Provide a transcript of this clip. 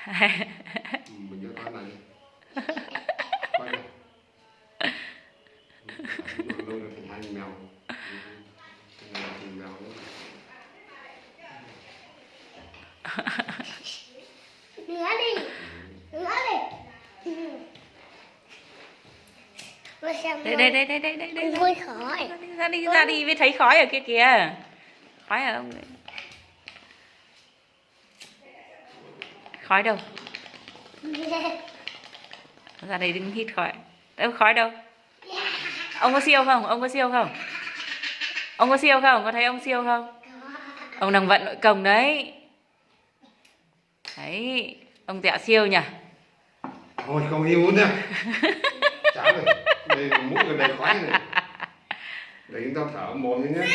Mình nhớ toán này. Quay đây. Lâu rồi thành hai mèo. Thành mèo nữa. Nữa đi. Nữa đi. Đây. Vui khỏi. Ra đi mới thấy khói ở kia kìa. Khói ở ông. Khói đâu? Ra đây đừng hít khói. Đâu khói đâu? Ông có siêu không? Ông có siêu không? Ông có siêu không? Có thấy ông siêu không? Ông đang vận nội công đấy. Đấy, ông tẹo siêu nhỉ? Thôi không yêu nữa. Chán rồi. Đây mũi còn đầy khói này. Để chúng ta thở mồm nhé.